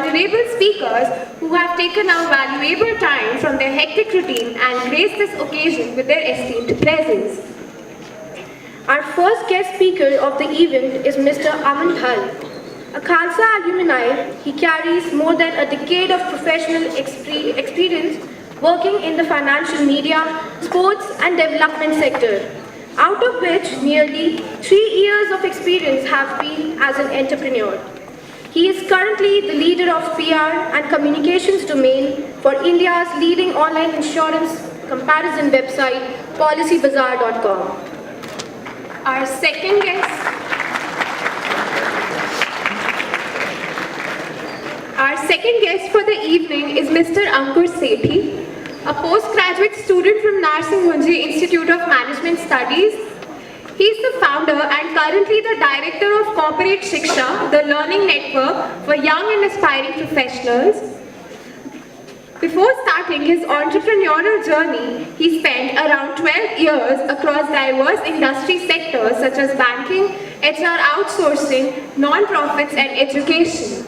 honorable speakers who have taken out valuable time from their hectic routine and graced this occasion with their esteemed presence. Our first guest speaker of the event is Mr. Aman Dhall. A Khalsa alumni, he carries more than a decade of professional experience working in the financial media, sports and development sector, out of which nearly 3 years of experience have been as an entrepreneur. He is currently the leader of PR and communications domain for India's leading online insurance comparison website, PolicyBazaar.com. Our second guest for the evening is Mr. Ankur Sethi, a postgraduate student from Narsingunji Institute of Management Studies. He is the founder and currently the director of Corporate Shiksha, the learning network for young and aspiring professionals. Before starting his entrepreneurial journey, he spent around 12 years across diverse industry sectors such as banking, HR outsourcing, non-profits and education.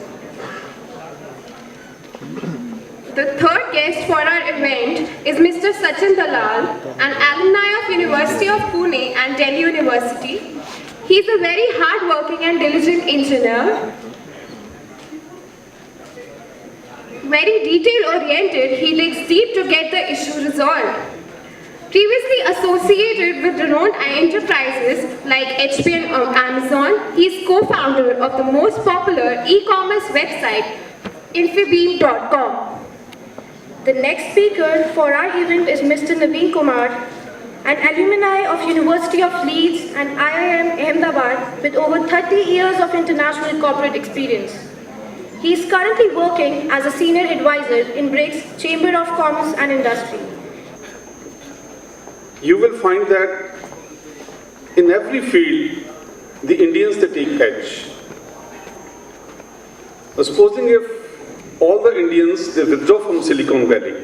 The third guest for our event is Mr. Sachin Dalal, an alumni of University of Pune and Delhi University. He is a very hard-working and diligent engineer. Very detail-oriented, he digs deep to get the issue resolved. Previously associated with renowned enterprises like HP and Amazon, he is co-founder of the most popular e-commerce website, Infobeam.com. The next speaker for our event is Mr. Naveen Coomar, an alumni of University of Leeds and IIM Ahmedabad with over 30 years of international corporate experience. He is currently working as a senior advisor in BRICS Chamber of Commerce and Industry. You will find that in every field, the Indians, they take edge. Supposing if all the Indians, they withdraw from Silicon Valley.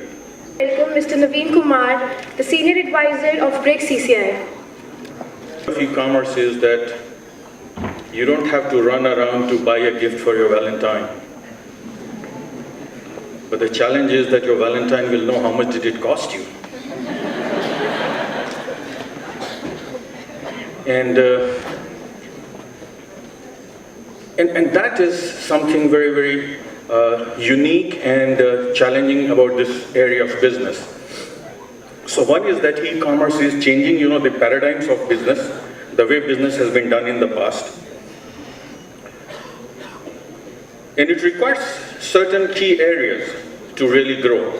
Welcome Mr. Naveen Coomar, the Senior Advisor of BRICS CCI. E-commerce is that you don't have to run around to buy a gift for your Valentine. But the challenge is that your Valentine will know how much did it cost you. And that is something very, very unique and challenging about this area of business. So one is that e-commerce is changing, the paradigms of business, the way business has been done in the past. And it requires certain key areas to really grow.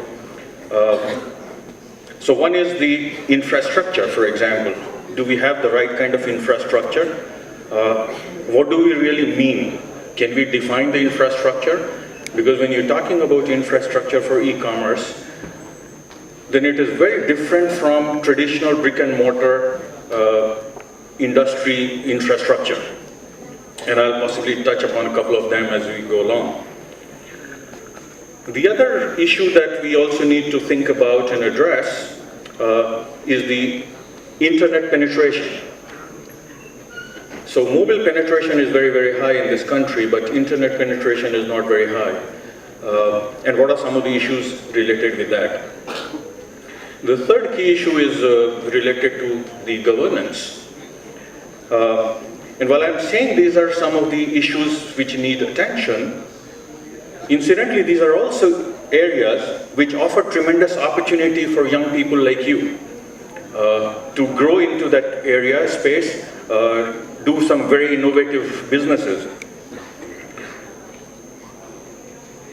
So one is the infrastructure, for example. Do we have the right kind of infrastructure? What do we really mean? Can we define the infrastructure? Because when you're talking about infrastructure for e-commerce, then it is very different from traditional brick and mortar industry infrastructure. And I'll possibly touch upon a couple of them as we go along. The other issue that we also need to think about and address is the internet penetration. So mobile penetration is very, very high in this country, but internet penetration is not very high. And what are some of the issues related with that? The third key issue is related to the governance. And while I'm saying these are some of the issues which need attention, incidentally, these are also areas which offer tremendous opportunity for young people like you to grow into that area, space, do some very innovative businesses.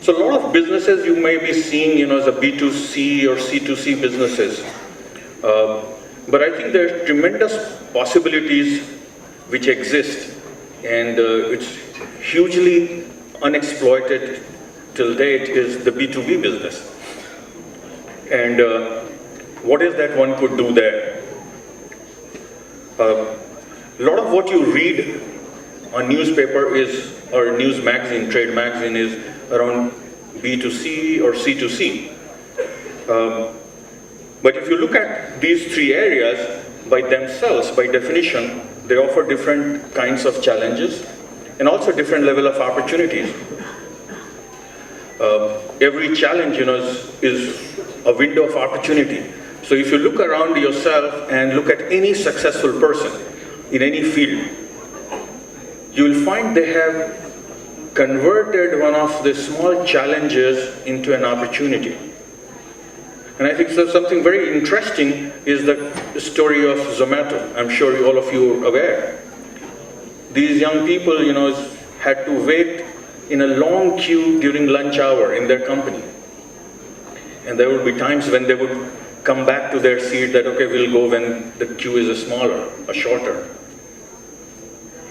So a lot of businesses you may be seeing, as a B2C or C2C businesses. But I think there are tremendous possibilities which exist, and it's hugely unexploited till date is the B2B business. And what is that one could do there? A lot of what you read on newspaper is, or news magazine, trade magazine, is around B2C or C2C. But if you look at these three areas by themselves, by definition, they offer different kinds of challenges and also different level of opportunities. every challenge, is a window of opportunity. So if you look around yourself and look at any successful person in any field, you will find they have converted one of the small challenges into an opportunity. And I think so something very interesting is the story of Zomato. I'm sure all of you are aware. These young people, had to wait in a long queue during lunch hour in their company. And there would be times when they would come back to their seat that, okay, we'll go when the queue is smaller or shorter.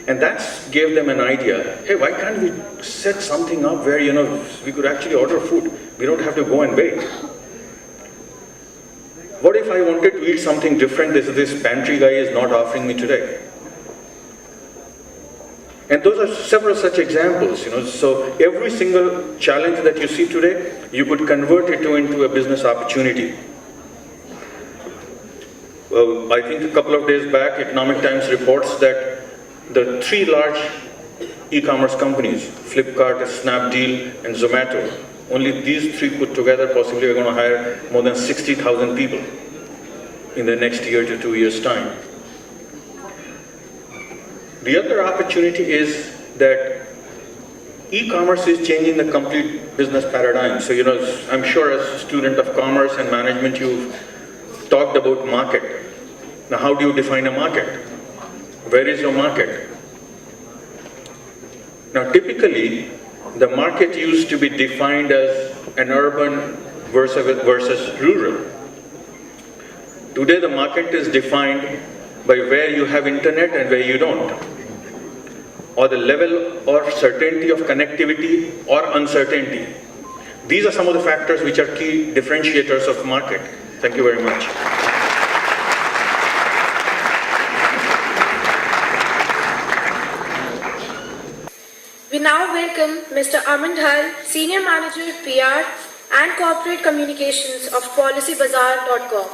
And that gave them an idea. Hey, why can't we set something up where, we could actually order food? We don't have to go and wait. What if I wanted to eat something different this pantry guy is not offering me today? And those are several such examples, So every single challenge that you see today, you could convert it into a business opportunity. Well, I think a couple of days back, Economic Times reports that the 3 large e-commerce companies, Flipkart, Snapdeal, and Zomato, only these 3 put together possibly are going to hire more than 60,000 people in the next year to 2 years' time. The other opportunity is that e-commerce is changing the complete business paradigm. So, I'm sure as a student of commerce and management, you've talked about market. Now, how do you define a market? Where is your market? Now, typically, the market used to be defined as an urban versus rural. Today, the market is defined by where you have internet and where you don't, or the level or certainty of connectivity or uncertainty. These are some of the factors which are key differentiators of market. Thank you very much. We now welcome Mr. Aman Dhall, Senior Manager PR and Corporate Communications of PolicyBazaar.com.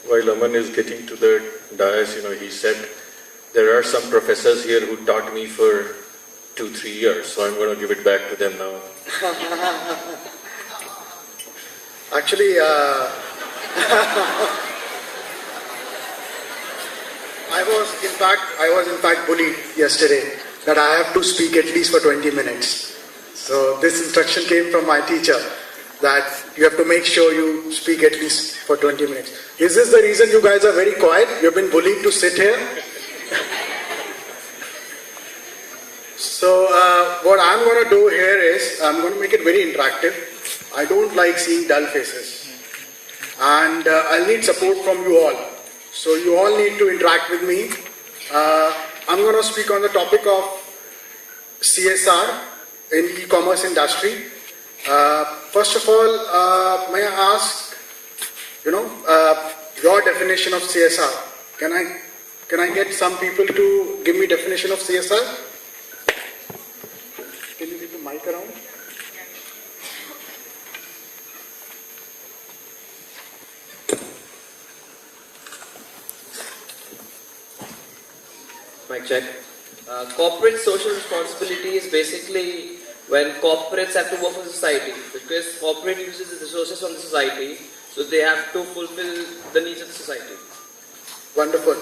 While Aman is getting to the dais, he said, there are some professors here who taught me for 2-3 years, so I'm going to give it back to them now. Actually, I was in fact bullied yesterday that I have to speak at least for 20 minutes. So this instruction came from my teacher that you have to make sure you speak at least for 20 minutes. Is this the reason you guys are very quiet? You've been bullied to sit here? So what I'm going to do here is, I'm going to make it very interactive. I don't like seeing dull faces. And I'll need support from you all. So you all need to interact with me. I'm going to speak on the topic of CSR in e-commerce industry. First of all, may I ask, your definition of CSR? Can I get some people to give me definition of CSR? Can you give the mic around? Mic check. Corporate social responsibility is basically when corporates have to work for society, because corporate uses the resources from the society, so they have to fulfill the needs of the society. Wonderful.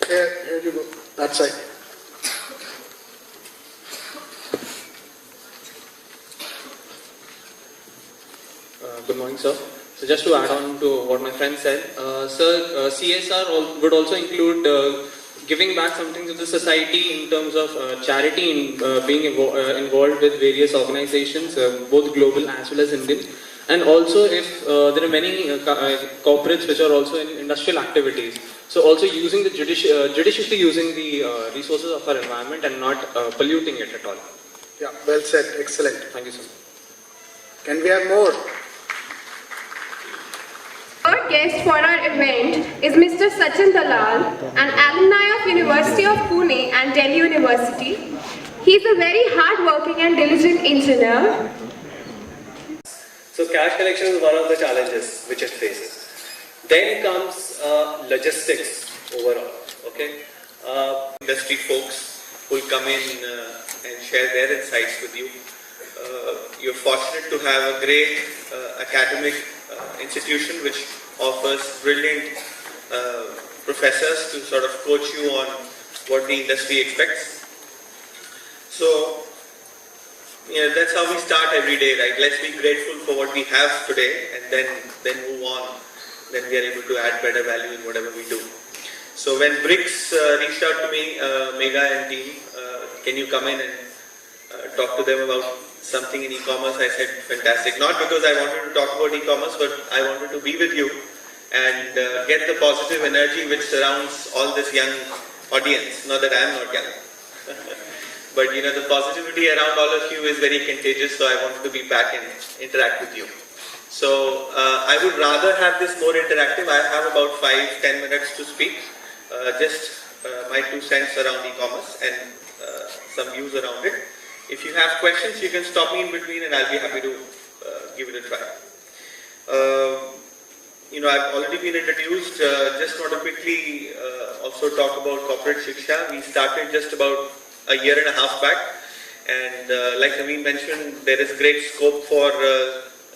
Here you go. That side. Good morning, sir. So just to add on to what my friend said, sir, CSR would also include giving back something to the society in terms of charity and being involved with various organizations, both global as well as Indian. And also if there are many corporates which are also in industrial activities. So also using the judiciously using the resources of our environment and not polluting it at all. Yeah, well said. Excellent. Thank you, sir. Can we have more? Third guest for our event is Mr. Sachin Dalal, an alumni of University of Pune and Delhi University. He is a very hard-working and diligent engineer. So cash collection is one of the challenges which it faces. Then comes logistics overall. Okay, industry folks will come in and share their insights with you. You're fortunate to have a great academic institution which offers brilliant professors to sort of coach you on what the industry expects. So, that's how we start every day, right? Let's be grateful for what we have today and then move on. Then we are able to add better value in whatever we do. So when BRICS reached out to me, Megha and team, can you come in and talk to them about something in e-commerce? I said, fantastic. Not because I wanted to talk about e-commerce, but I wanted to be with you and get the positive energy which surrounds all this young audience. Not that I am not young. But the positivity around all of you is very contagious, so I wanted to be back and interact with you. So I would rather have this more interactive. I have about 5-10 minutes to speak. Just my 2 cents around e-commerce and some views around it. If you have questions, you can stop me in between and I'll be happy to give it a try. I've already been introduced. Just want to quickly also talk about corporate shiksha. We started just about a year and a half back, and like Naveen mentioned, there is great scope for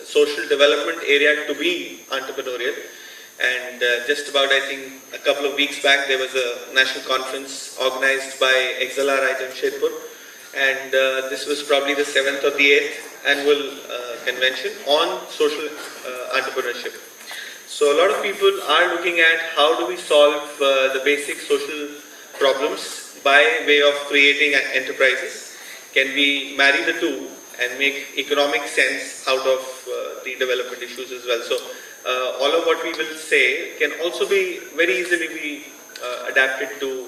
social development area to be entrepreneurial. And just about, I think, a couple of weeks back, there was a national conference organized by XLR Jamshedpur, and this was probably the 7th or the 8th annual convention on social entrepreneurship. So a lot of people are looking at how do we solve the basic social problems by way of creating enterprises. Can we marry the two and make economic sense out of the development issues as well? So all of what we will say can also be very easily be adapted to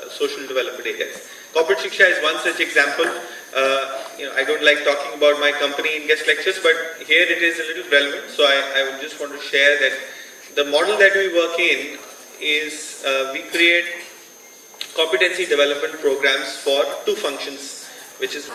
social development areas. Corporate Shiksha is one such example. I don't like talking about my company in guest lectures, but here it is a little relevant. So I would just want to share that the model that we work in is we create competency development programs for 2 functions, which is